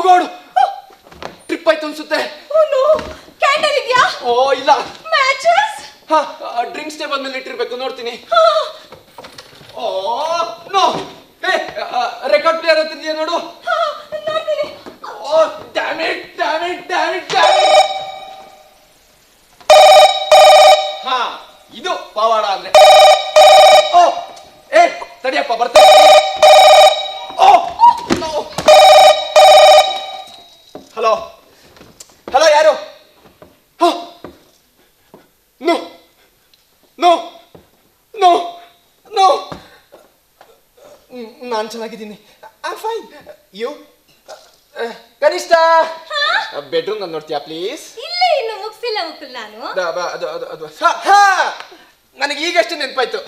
God, trip ಆಯ್ತು ಅನ್ಸುತ್ತೆ. Candle ಇದೆಯಾ? ಓ ಇಲ್ಲ. ಮ್ಯಾಚಸ್? ಹಾ, ಡ್ರಿಂಕ್ಸ್ ಟೇಬಲ್ ಮೇಲೆ ಇಟ್ಟಿರ್ಬೇಕು, ನೋಡ್ತೀನಿ. Oh no, hey record player ಹತ್ತಿದೆಯಾ ನೋಡು. ನೋಡ್ತೀನಿ. Oh damn it, damn it, damn it, damn it. ಹಾ, ಇದು ಪವಾಡ ಅಂದ್ರೆ. ಓ ಏ ತಡಿಯಪ್ಪ, ಬರ್ತೇನೆ. Oh no. ಹಲೋ ಹಲೋ, ಯಾರು? ನೋ ನೋ ನೋ ನೋ, ನಾನು ಚೆನ್ನಾಗಿದ್ದೀನಿ. I fine. ಯು? ಕನಿಷ್ಠ ಬೆಡ್ರೂಮ್ ನಾನು ನೋಡ್ತೀಯಾ ಪ್ಲೀಸ್? ಇಲ್ಲ, ಇನ್ನು ಮುಗಿಸಿಲ್ಲ ಮುಕ್ಕಲ್ ನಾನು. ನನಗೆ ಈಗಷ್ಟೇ ನೆನಪಾಯ್ತು.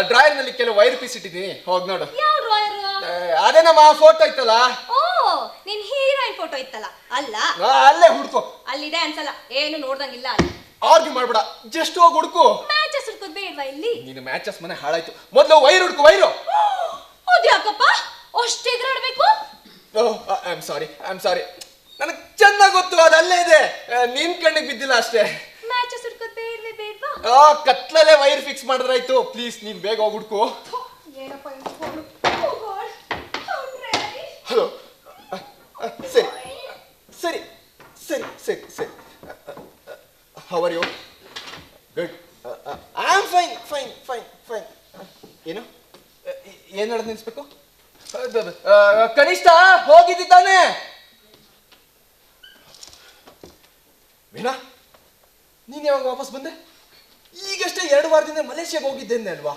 ಡ್ರಾಯರ್ ನಲ್ಲಿ ಕೆಲವು ವೈರ್ ಪೀಸ್ ಇಟ್ಟಿದ್ದೀನಿ, ಹೋಗಿ ನೋಡು. ಯಾವ ಡ್ರಾಯರ್? ಅದೇ ನಮ್ಮ ಫೋಟೋ ಇತ್ತಲ್ಲ. ಓ, ನಿನ್ ಹೀರೋಯಿನ್ ಫೋಟೋ ಇತ್ತಲ್ಲ, ಅಲ್ಲ? ಅಲ್ಲೇ ಹುಡ್ಕೋ. ಅಲ್ಲಿದೆ ಅನ್ಸಲ್ಲ, ಏನು ನೋಡ್ದಂಗಿಲ್ಲ ಅಲ್ಲಿ. ಆರ್ಗ್ಯೂ ಮಾಡ್ಬೇಡ, ಜಸ್ಟ್ ಹೋಗಿ ಹುಡ್ಕು. ಮ್ಯಾಚಸ್ ಹುಡ್ಕೋದ್ ಬೇಡ್ವಾ ಇಲ್ಲಿ? ನೀನು ಮ್ಯಾಚಸ್ ಮನೆ ಹಾಳಾಯ್ತು, ಮೊದಲು ವೈರ್ ಹುಡ್ಕು. ವೈರು ಅದ್ಯಾಕಪ್ಪ ಅಷ್ಟೇ ಎಗರಾಡ್ಬೇಕು? ಐ ಆಮ್ ಸಾರಿ, ನನಗೆ ಚೆನ್ನಾಗಿ ಗೊತ್ತು, ಅದು ಅಲ್ಲೇ ಇದೆ, ನಿನ್ ಕಣ್ಣಿಗೆ ಬಿದ್ದಿಲ್ಲ ಅಷ್ಟೇ. ಮ್ಯಾಚಸ್ ಹುಡ್ಕೋದ್ ಬೇಡ್ವಾ? ಕತ್ಲಲ್ಲೇ ವೈರ್ ಫಿಕ್ಸ್ ಮಾಡಿದ್ರಾಯ್ತು. ಪ್ಲೀಸ್ ನೀನ್ ಬೇಗ ಹೋಗಿ ಹುಡ್ಕು. ಏನಪ್ಪ ಇದು phone? Oh God, how dry. Hello, ಸರಿ ಸರಿ ಸರಿ ಸರಿ ಸರಿ, how are you? Good, I am fine fine fine fine. ಏನು ಏನು ಹೇಳೋದು ನಿಲ್ಲಿಸ್ಬೇಕು? ಕನಿಷ್ಠ ಹೋಗಿದ್ದಾನೆ. ವೀಣಾ, ನೀನ್ ಯಾವಾಗ ವಾಪಸ್ ಬಂದೆ? ಈಗಷ್ಟೇ 2 ವಾರದಿಂದ ಮಲೇಷ್ಯಾಗೆ ಹೋಗಿದ್ದೇನೆ ಅಲ್ವಾ?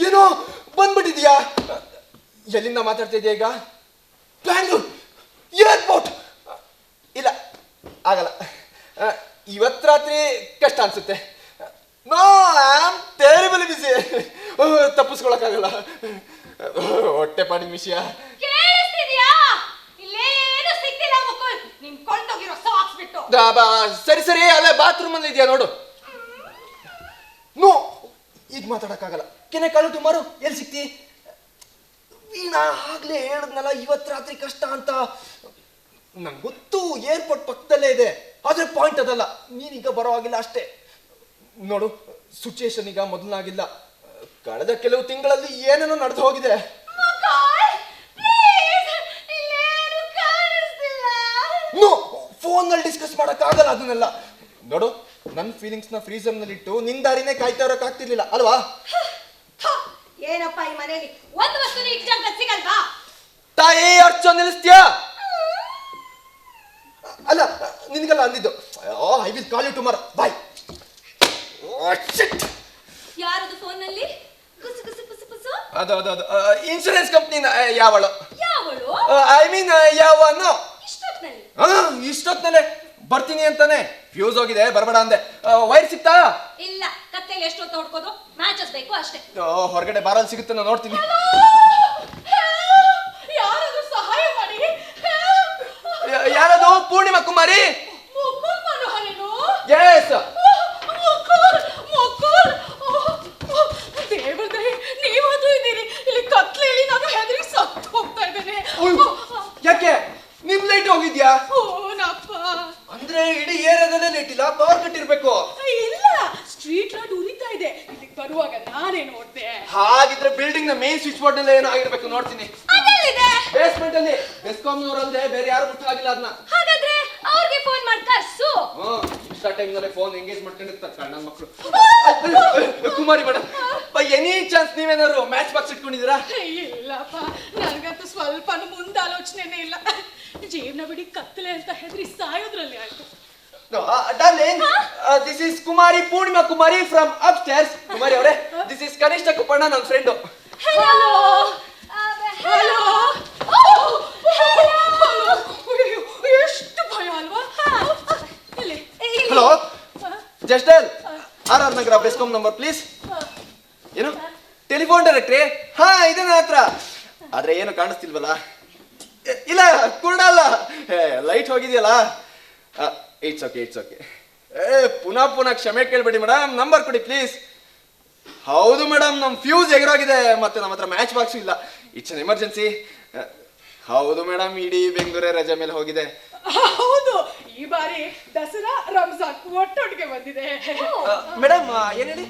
ಏನೋ ಬಂದ್ಬಿಟ್ಟಿದ್ಯಾ? ಎಲ್ಲಿಂದ ಮಾತಾಡ್ತಾ ಇದೆಯಾ ಈಗ? ಬ್ಯಾಂಗ್ಳೂರ್ ಏರ್ಪೋರ್ಟ್? ಇಲ್ಲ, ಆಗಲ್ಲ. ಇವತ್ತು ರಾತ್ರಿ ಕಷ್ಟ ಅನ್ಸುತ್ತೆ. ನೋ, ಐ ಆಮ್ ಟೆರಿಬಲಿ ಬಿಸಿ. ತಪ್ಪಿಸ್ಕೊಳಕ್ಕಾಗಲ್ಲ. ಹೊಟ್ಟೆ ಪಾಡಿನ ವಿಷಯ. ಕೇಳಿಸ್ತಿದ್ಯಾ? ಇಲ್ಲೇನು ಸಿಗ್ತಿಲ್ಲ ಮುಕುಲ್, ನಿನ್ ಕೊಂಡೋಗಿರೋ ಸಾಕ್ಸ್ ಬಿಟ್ಟು. ಸರಿ ಸರಿ, ಅಲ್ಲೇ ಬಾತ್ರೂಮ್ ಅಲ್ಲಿ ಇದೆಯಾ ನೋಡು. ನೋ, ಈಗ ಮಾತಾಡಕ್ಕಾಗಲ್ಲ. ಕೆನೆ ಕಾಲು ಟುಮಾರೋ ಎಲ್ಲಿ ಸಿಕ್ತಿ? ವೀಣಾ ಆಗ್ಲೇ ಹೇಳಿದ್ನಲ್ಲ, ಇವತ್ತು ರಾತ್ರಿ ಕಷ್ಟ ಅಂತ. ನಂಗೆ ಗೊತ್ತು, ಏರ್ಪೋರ್ಟ್ ಪಕ್ಕದಲ್ಲೇ ಇದೆ. ಆದ್ರೆ ಪಾಯಿಂಟ್ ಅದಲ್ಲ, ನೀನೀಗ ಬರೋ ಆಗಿಲ್ಲ ಅಷ್ಟೇ. ನೋಡು, ಸಿಚುಯೇಷನ್ ಈಗ ಮೊದಲಾಗಿಲ್ಲ. ಕಳೆದ ಕೆಲವು ತಿಂಗಳಲ್ಲಿ ಏನೇನೋ ನಡೆದು ಹೋಗಿದೆ. ನೋ, ಫೋನ್ ನಲ್ಲಿ ಡಿಸ್ಕಸ್ ಮಾಡಕ್ಕಾಗಲ್ಲ ಅದನ್ನೆಲ್ಲ. ನೋಡು, ನನ್ನ ಫೀಲಿಂಗ್ಸ್ ನ ಫ್ರೀಸರ್ ನಲ್ಲಿ ಇಟ್ಟು ನಿನ್ ದಾರಿನೇ ಕಾಯ್ತಾ ಇರೋಕ್ ಆಗ್ತಿರ್ಲಿಲ್ಲ ಅಲ್ವಾ? ಏನಪ್ಪ ಈ ಮನೆಯಲ್ಲಿ ಒಂದು ವಸ್ತುನ ಇಟ್ಟ ಸಿಗಲ್ವಾ? ತಾಯಿ ಅರ್ಚೋ ನಿಲ್ಲಿಸ್ತೀಯಾ? ಅಲ್ಲ, ನಿನ್ಗೆಲ್ಲ ಅಂದಿದ್ದು. I will call you tomorrow, bye. ಯಾರದು ಫೋನ್ ನಲ್ಲಿ ಕುಸು ಕುಸು ಕುಸು ಕುಸು? ಅದು ಇನ್ಶೂರೆನ್ಸ್ ಕಂಪ್ನಿನ. ಯಾವಳು? ಐ ಮೀನ್ ಯಾವನು? ಇಷ್ಟೊತ್ತಿನಲ್ಲೇ ಬರ್ತೀನಿ ಅಂತಾನೆ. ಫ್ಯೂಸ್ ಹೋಗಿದೆ, ಬರಬೇಡ ಅಂದೆ. ವೈರ್ ಸಿಗ್ತಾ? ಇಲ್ಲ, ಕತ್ತಲೆಯಲ್ಲಿ ಎಷ್ಟೊತ್ತು ಹೊಡ್ಕೋದು? ಮ್ಯಾಚಸ್ ಬೇಕು ಅಷ್ಟೇ. ಹೊರಗಡೆ ಬಾರಲ್ಲಿ ಸಿಗುತ್ತೆ, ನಾನು ನೋಡ್ತೀನಿ. ಯಾರಾದ್ರೂ ಸಹಾಯ ಮಾಡಿ. ಯಾರದು? ಪೂರ್ಣಿಮಾ ಕುಮಾರಿ? ಮುಕುಲ್ ಮನೋಹರೇನು? ಎಸ್. ಮುಕುಲ್, ದೇವರೇ, ನೀವಾದ್ರೂ ಇದ್ದೀರಿ. ಇಲ್ಲಿ ಕತ್ಲೆಯಲ್ಲಿ ನಾನು ಹೆದರಿ ಸತ್ತು ಹೋಗ್ತಾ ಇದ್ದೇನೆ. ಯಾಕೆ ನಿಮ್ ಲೈಟ್ ಹೋಗಿದ್ಯಾ? ಓನಪ್ಪ, ಅಂದ್ರೆ ಇಡೀ ಏರಿಯಾದಲ್ಲೇ ಲೈಟ್ ಇಲ್ಲ, ಪವರ್ ಕಟ್ ಇರ್ಬೇಕು. ಇಲ್ಲ, ಸ್ಟ್ರೀಟ್ ಲೈಟ್ ಉರಿತಾ ಇದೆ. ಇಲ್ಲಿಗೆ ಬರುವಾಗ ನಾನೇ ನೋಡ್ದೆ. ಹಾಗಿದ್ರೆ ಬಿಲ್ಡಿಂಗ್ ನ ಮೇನ್ ಸ್ವಿಚ್ ಬೋರ್ಡ್ ಎಲ್ಲ ಏನೋ ಆಗಿರ್ಬೇಕು, ನೋಡ್ತೀನಿ. ಬೇಸ್ಮೆಂಟ್ ಅಲ್ಲಿ ಬೆಸ್ಕಾಂ ನವರಲ್ಲದೆ ಬೇರೆ ಯಾರು ಮುಟ್ಟಾಗಿಲ್ಲ ಅದನ್ನ. ಹಾಗಾದ್ರೆ ಅವ್ರಿಗೆ ಫೋನ್ ಮಾಡಿ ಕರ್ಸು. ಇಷ್ಟ ಟೈಮ್ ನಲ್ಲಿ ಫೋನ್ ಎಂಗೇಜ್ ಮಾಡ್ಕೊಂಡಿರ್ತಾರೆ ಕಣ್ಣ ಮಕ್ಕಳು. ಕುಮಾರಿ ಮೇಡಮ್, ಎನಿ ಚಾನ್ಸ್ ನೀವೇನಾದ್ರು ಮ್ಯಾಚ್ ಬಾಕ್ಸ್ ಇಟ್ಕೊಂಡಿದ್ದೀರಾ? ಇಲ್ಲಪ್ಪ, ನನಗಂತೂ ಸ್ವಲ್ಪ ಮುಂದಾಲೋಚನೆನೇ ಇಲ್ಲ. ಜೀವನ ಬಿಡಿ ಕತ್ತಲೆ ಅಂತ ಹೆದರಿ ಸಾಯೋದ್ರಲ್ಲಿ ಆಯ್ತು. Darling, this is Kumari, Purnima Kumari from upstairs. Kumari ಅವರೇ, this is ಕನಿಷ್ಠ ಕುಪ್ಪಣ್ಣ, ನನ್ನ ಫ್ರೆಂಡು. Hello hello. ಎಷ್ಟು ಭಯ ಅಲ್ವಾ? ಹಲೋ, ಜಸ್ಟಲ್, RR Nagar BESCOM number please. ಏನು ಟೆಲಿಫೋನ್ ಡೈರೆಕ್ಟ್ರಿ? ಹಾ, ಇದೆ ನನ್ನ ಹತ್ರ. ಆದ್ರೆ ಏನು ಕಾಣಿಸ್ತಿಲ್ವಲ್ಲ? ಇಲ್ಲ, ಕುರುಡ ಅಲ್ಲ, ಲೈಟ್ ಹೋಗಿದೆಯಲ್ಲ. It's okay. ಪುನಃ ಕ್ಷಮೆ ಕೇಳ್ಬೇಡಿ ಮೇಡಮ್, ನಂಬರ್ ಕೊಡಿ ಪ್ಲೀಸ್. ಹೌದು ಮೇಡಮ್, ನಮ್ಮ ಫ್ಯೂಸ್ ಎಗರೋಗಿದೆ, ಮತ್ತೆ ನಮ್ಮ ಹತ್ರ ಮ್ಯಾಚ್ ಬಾಕ್ಸು ಇಲ್ಲ. It's an emergency. ಹೌದು ಮೇಡಮ್, ಇಡೀ ಬೆಂಗಳೂರೇ ರಜೆ ಮೇಲೆ ಹೋಗಿದೆ. ಹೌದು, ಈ ಬಾರಿ ದಸರಾ ರಂಜಾನ್ ಒಟ್ಟೊಟ್ಟಿಗೆ ಬಂದಿದೆ. ಮೇಡಮ್ ಏನ್ ಹೇಳಿ?